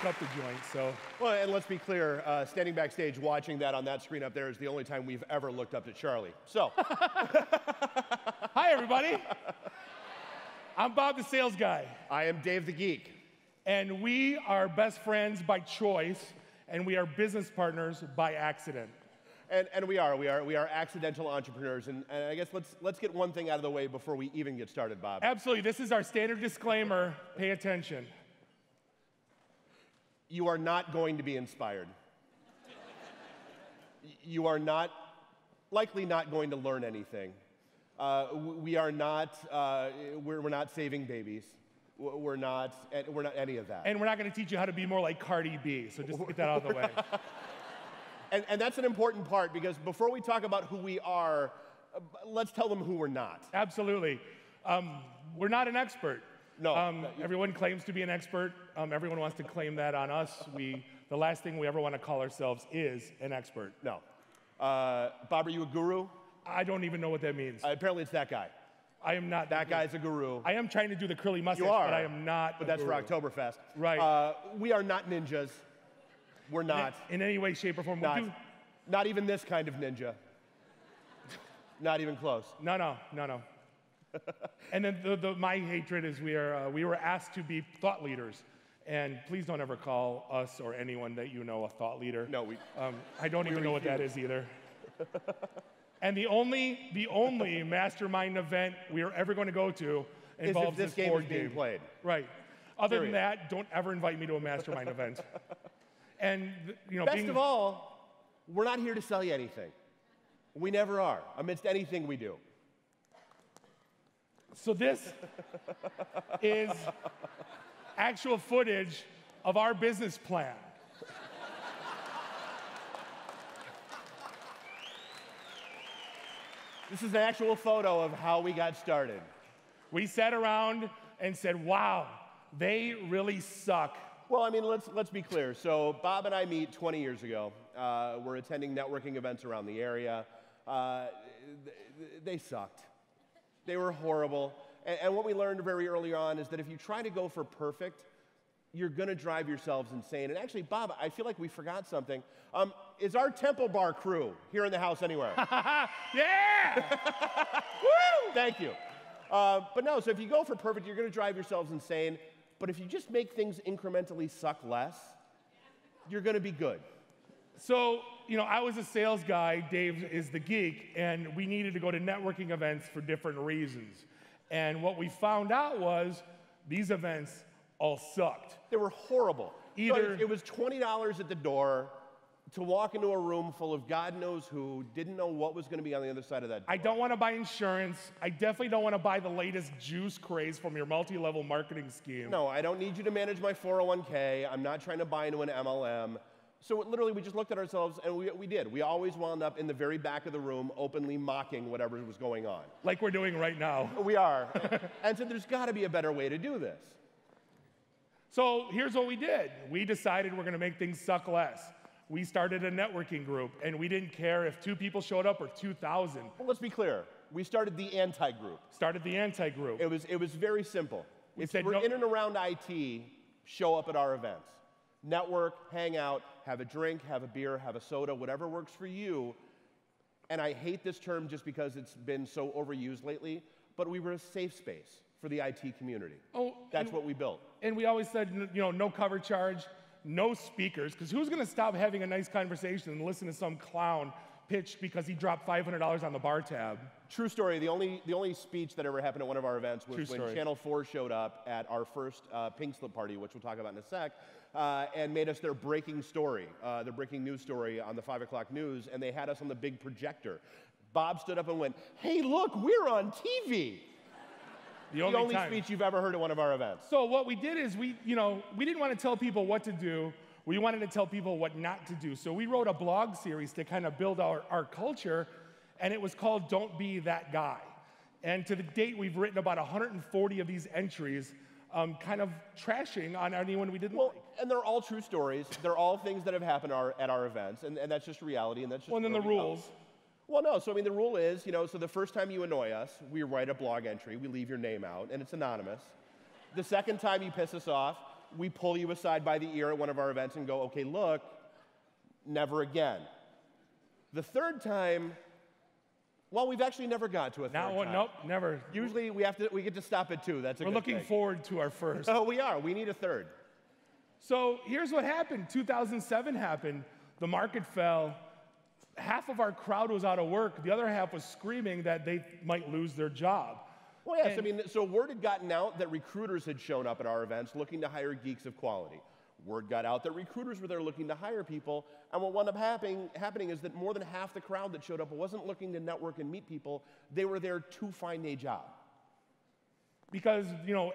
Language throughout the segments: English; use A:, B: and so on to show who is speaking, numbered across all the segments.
A: up the joint, so.
B: Well, and let's be clear, standing backstage watching that on that screen up there is the only time we've ever looked up to Charlie. So.
A: Hi, everybody. I'm Bob the sales guy.
B: I am Dave the geek.
A: And we are best friends by choice, and we are business partners by accident.
B: And we are accidental entrepreneurs, and I guess let's get one thing out of the way before we even get started, Bob.
A: Absolutely, this is our standard disclaimer, pay attention.
B: You are not going to be inspired. You are likely not going to learn anything. We're not saving babies. We're not any of that.
A: And we're not going to teach you how to be more like Cardi B, so just get that out of the way.
B: And that's an important part, because before we talk about who we are, let's tell them who we're not.
A: Absolutely. We're not an expert.
B: No.
A: Everyone claims to be an expert. Everyone wants to claim that on us. The last thing we ever want to call ourselves is an expert.
B: No. Bob, are you a guru?
A: I don't even know what that means.
B: Apparently it's that guy.
A: I am not.
B: That guy's a guru.
A: I am trying to do the curly mustache,
B: You are,
A: but I am not.
B: But that's for Oktoberfest.
A: Right.
B: We are not ninjas. We're not.
A: In any way, shape, or form.
B: Not even this kind of ninja. Not even close.
A: No. And then my hatred is we were asked to be thought leaders. And please don't ever call us or anyone that you know a thought leader.
B: No,
A: I don't even know what that is either. And the only mastermind event we are ever going to go to involves
B: this game is being played.
A: Right. Other than that, don't ever invite me to a mastermind event. And
B: best of all, we're not here to sell you anything. We never are, amidst anything we do.
A: So this is actual footage of our business plan.
B: This is an actual photo of how we got started.
A: We sat around and said, wow, they really suck.
B: Well, I mean, let's be clear. So Bob and I meet 20 years ago. We're attending networking events around the area. They sucked. They were horrible. And what we learned very early on is that if you try to go for perfect, you're going to drive yourselves insane. And actually, Bob, I feel like we forgot something. Is our Temple Bar crew here in the house anywhere?
A: Yeah!
B: Woo! Thank you. But no, so if you go for perfect, you're going to drive yourselves insane. But if you just make things incrementally suck less, you're going to be good.
A: So, I was a sales guy, Dave is the geek, and we needed to go to networking events for different reasons. And what we found out was these events all sucked.
B: They were horrible. It was $20 at the door to walk into a room full of God knows who, didn't know what was going to be on the other side of that door.
A: I don't want to buy insurance. I definitely don't want to buy the latest juice craze from your multi-level marketing scheme.
B: No, I don't need you to manage my 401k. I'm not trying to buy into an MLM. So literally, we just looked at ourselves, and we did. We always wound up in the very back of the room, openly mocking whatever was going on.
A: Like we're doing right now.
B: We are. And so there's got to be a better way to do this.
A: So here's what we did. We decided we're going to make things suck less. We started a networking group, and we didn't care if 2 people showed up or 2,000.
B: Well, let's be clear. We started the anti-group.
A: It
B: was very simple.
A: We're
B: in and around IT, show up at our events. Network, hang out, have a drink, have a beer, have a soda, whatever works for you. And I hate this term just because it's been so overused lately, but we were a safe space for the IT community. That's what we built.
A: And we always said, no cover charge, no speakers, because who's going to stop having a nice conversation and listen to some clown pitch because he dropped $500 on the bar tab?
B: True story. The only speech that ever happened at one of our events was when Channel 4 showed up at our first Pink Slip party, which we'll talk about in a sec, and made us their breaking story, their breaking news story on the 5 o'clock news, and they had us on the big projector. Bob stood up and went, "Hey, look, we're on TV." The only speech you've ever heard at one of our events.
A: So what we did is we didn't want to tell people what to do. We wanted to tell people what not to do. So we wrote a blog series to kind of build our culture, and it was called Don't Be That Guy. And to the date, we've written about 140 of these entries, kind of trashing on anyone we didn't like.
B: And they're all true stories. They're all things that have happened at our events, and that's just reality, and that's just
A: and then the rules.
B: Well, no, so I mean, the rule is, so the first time you annoy us, we write a blog entry, we leave your name out, and it's anonymous. The second time you piss us off, we pull you aside by the ear at one of our events and go, okay, look, never again. The third time, well, we've actually never got to a third time.
A: Nope, never.
B: Usually we get to stop at 2. That's a good thing.
A: We're looking forward to our first.
B: Oh, we are. We need a third.
A: So here's what happened. 2007 happened. The market fell. Half of our crowd was out of work. The other half was screaming that they might lose their job.
B: Well, yes. So word had gotten out that recruiters had shown up at our events looking to hire geeks of quality. Word got out that recruiters were there looking to hire people, and what wound up happening is that more than half the crowd that showed up wasn't looking to network and meet people. They were there to find a job.
A: Because,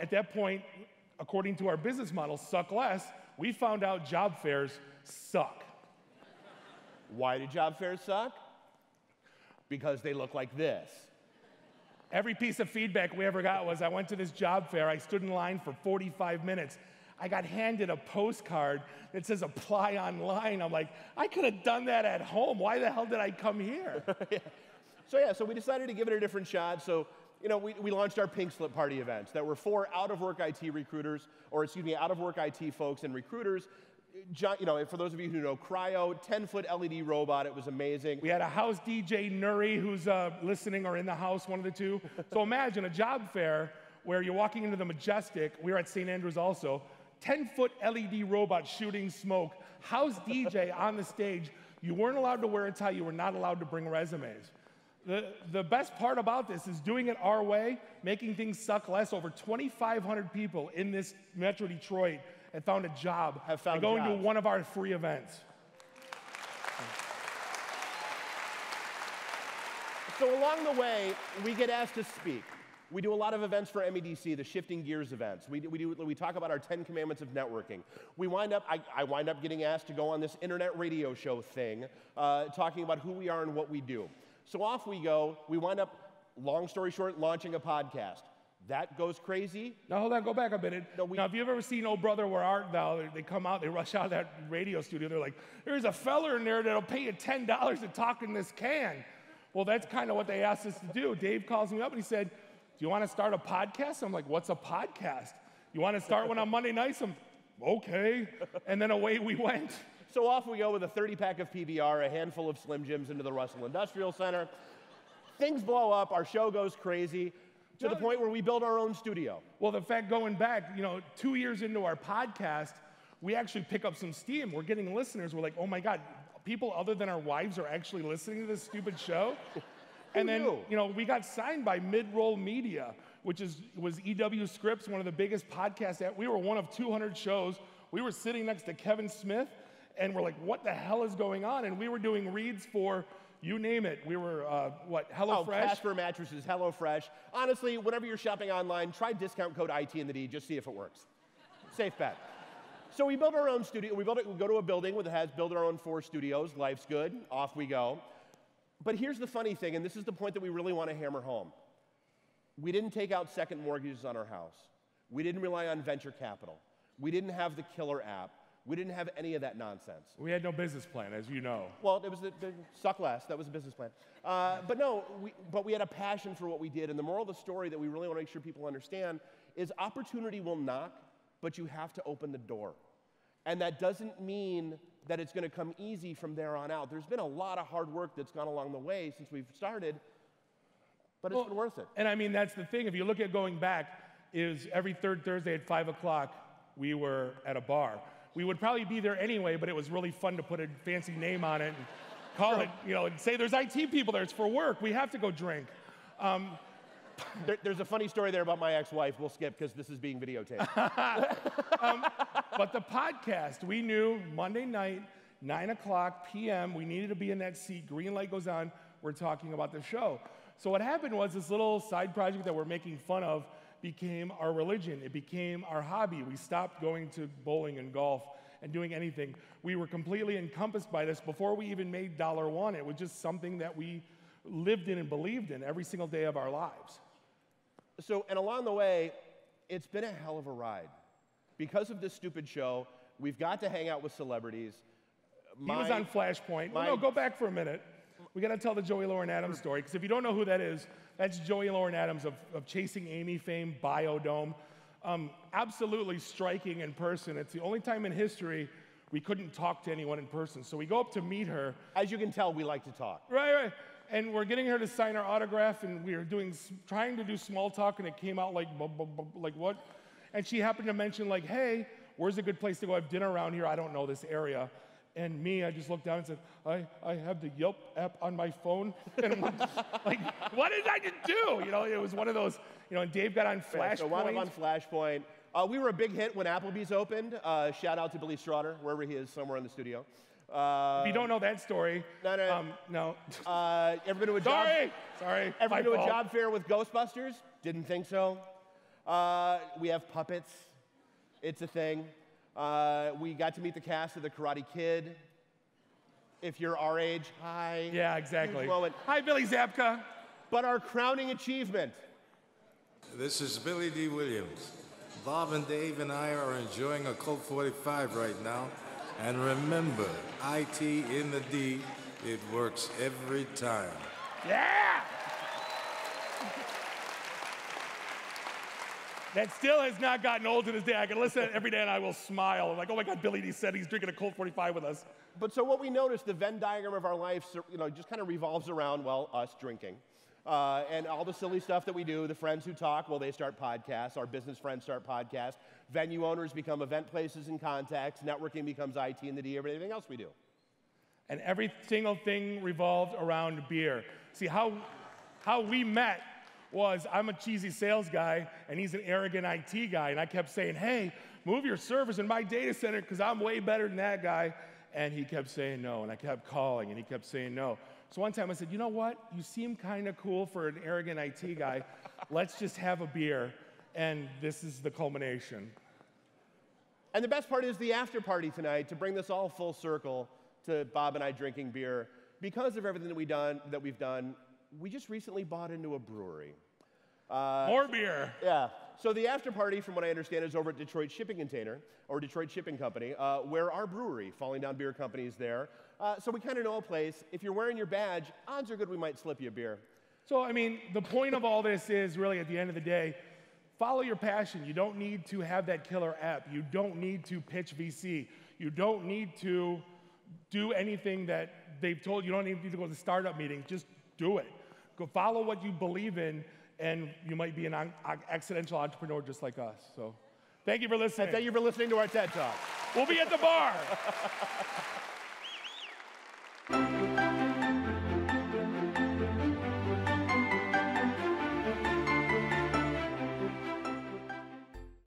A: at that point, according to our business model, suck less, we found out job fairs suck.
B: Why do job fairs suck? Because they look like this.
A: Every piece of feedback we ever got was, I went to this job fair, I stood in line for 45 minutes. I got handed a postcard that says apply online. I'm like, I could have done that at home. Why the hell did I come here?
B: So we decided to give it a different shot. So, we launched our Pink Slip Party events that were for out-of-work IT recruiters, out-of-work IT folks and recruiters. For those of you who know Cryo, 10-foot LED robot, it was amazing.
A: We had a house DJ, Nuri, who's listening or in the house, one of the two. So imagine a job fair where you're walking into the Majestic. We were at St. Andrews also. 10-foot LED robot shooting smoke, house DJ on the stage. You weren't allowed to wear a tie. You were not allowed to bring resumes. The best part about this is doing it our way, making things suck less. Over 2,500 people in this Metro Detroit have found a job by going to one of our free events.
B: So along the way, we get asked to speak. We do a lot of events for MEDC, the Shifting Gears events. We talk about our 10 commandments of networking. I wind up getting asked to go on this internet radio show thing, talking about who we are and what we do. So off we go. We wind up, long story short, launching a podcast. That goes crazy.
A: Now hold on, go back a minute. Now, if you've ever seen Oh Brother, Where Art Thou, they come out, they rush out of that radio studio. They're like, there's a fella in there that'll pay you $10 to talk in this can. Well, that's kind of what they asked us to do. Dave calls me up and he said, do you want to start a podcast? I'm like, what's a podcast? You want to start one on Monday nights? I'm okay. And then away we went.
B: So off we go with a 30-pack of PBR, a handful of Slim Jims into the Russell Industrial Center. Things blow up. Our show goes crazy to the point where we build our own studio.
A: Well, the fact going back, 2 years into our podcast, we actually pick up some steam. We're getting listeners. We're like, oh my God, people other than our wives are actually listening to this stupid show? And then, we got signed by Mid-Roll Media, which was EW Scripps, one of the biggest podcasts. We were one of 200 shows. We were sitting next to Kevin Smith, and we're like, what the hell is going on? And we were doing reads for, you name it. We were, HelloFresh?
B: Casper Mattresses, HelloFresh. Honestly, whenever you're shopping online, try discount code IT in the D, just see if it works. Safe bet. So we built our own studio. We go to a building that has built our own 4 studios. Life's good. Off we go. But here's the funny thing, and this is the point that we really want to hammer home. We didn't take out second mortgages on our house. We didn't rely on venture capital. We didn't have the killer app. We didn't have any of that nonsense.
A: We had no business plan, as you know.
B: Well, it was the suck less. That was a business plan. But we had a passion for what we did. And the moral of the story that we really want to make sure people understand is opportunity will knock, but you have to open the door. And that doesn't mean that it's going to come easy from there on out. There's been a lot of hard work that's gone along the way since we've started, but it's been worth it.
A: And I mean, that's the thing. If you look at going back, is every third Thursday at 5 o'clock, we were at a bar. We would probably be there anyway, but it was really fun to put a fancy name on it and call it, and say there's IT people there. It's for work. We have to go drink.
B: There's a funny story there about my ex-wife. We'll skip because this is being videotaped.
A: But the podcast, we knew Monday night, 9 o'clock p.m., we needed to be in that seat. Green light goes on. We're talking about the show. So what happened was this little side project that we're making fun of became our religion. It became our hobby. We stopped going to bowling and golf and doing anything. We were completely encompassed by this before we even made $1. It was just something that we lived in and believed in every single day of our lives.
B: So, and along the way, it's been a hell of a ride. Because of this stupid show, we've got to hang out with celebrities.
A: He was on Flashpoint. No, go back for a minute. We got to tell the Joey Lauren Adams story, because if you don't know who that is, that's Joey Lauren Adams of Chasing Amy fame, Biodome. absolutely striking in person. It's the only time in history we couldn't talk to anyone in person. So we go up to meet her.
B: As you can tell, we like to talk.
A: Right. And we're getting her to sign our autograph, and we were trying to do small talk, and it came out like what? And she happened to mention like, hey, where's a good place to go have dinner around here? I don't know this area. And I just looked down and said, I have the Yelp app on my phone. And I'm like, what did I just do? You know, it was one of those, and Dave got on Flashpoint.
B: So wound up on Flashpoint. We were a big hit when Applebee's opened. Shout out to Billy Straughter, wherever he is, somewhere in the studio.
A: If you don't know that story,
B: no. Ever been to a job?
A: Sorry.
B: Ever been to a job fair with Ghostbusters? Didn't think so. We have puppets. It's a thing. We got to meet the cast of The Karate Kid. If you're our age, hi.
A: Yeah, exactly. Hi, Billy Zabka.
B: But our crowning achievement.
C: This is Billy D. Williams. Bob and Dave and I are enjoying a Colt 45 right now. And remember, IT in the D, it works every time.
A: Yeah! That still has not gotten old to this day. I can listen to it every day and I will smile. I'm like, oh my God, Billy D said he's drinking a Colt 45 with us.
B: But so what we noticed, the Venn diagram of our life, just kind of revolves around, us drinking. And all the silly stuff that we do, the friends who talk, they start podcasts. Our business friends start podcasts. Venue owners become event places and contacts. Networking becomes IT and the D, everything else we do.
A: And every single thing revolved around beer. See, how we met was I'm a cheesy sales guy, and he's an arrogant IT guy. And I kept saying, hey, move your servers in my data center because I'm way better than that guy. And he kept saying no, and I kept calling, and he kept saying no. So one time I said, you know what? You seem kind of cool for an arrogant IT guy. Let's just have a beer. And this is the culmination.
B: And the best part is the after party tonight, to bring this all full circle to Bob and I drinking beer. Because of everything that we've done, we just recently bought into a brewery.
A: More beer.
B: Yeah. So the after party, from what I understand, is over at Detroit Shipping Container, or Detroit Shipping Company, where our brewery, Falling Down Beer Company, is there. So we kind of know a place. If you're wearing your badge, odds are good we might slip you a beer.
A: So, the point of all this is really, at the end of the day, follow your passion. You don't need to have that killer app. You don't need to pitch VC. You don't need to do anything that they've told you. You don't need to go to the startup meeting. Just do it. Go follow what you believe in, and you might be an accidental entrepreneur just like us. So thank you for listening.
B: And thank you for listening to our TED Talk.
A: We'll be at the bar.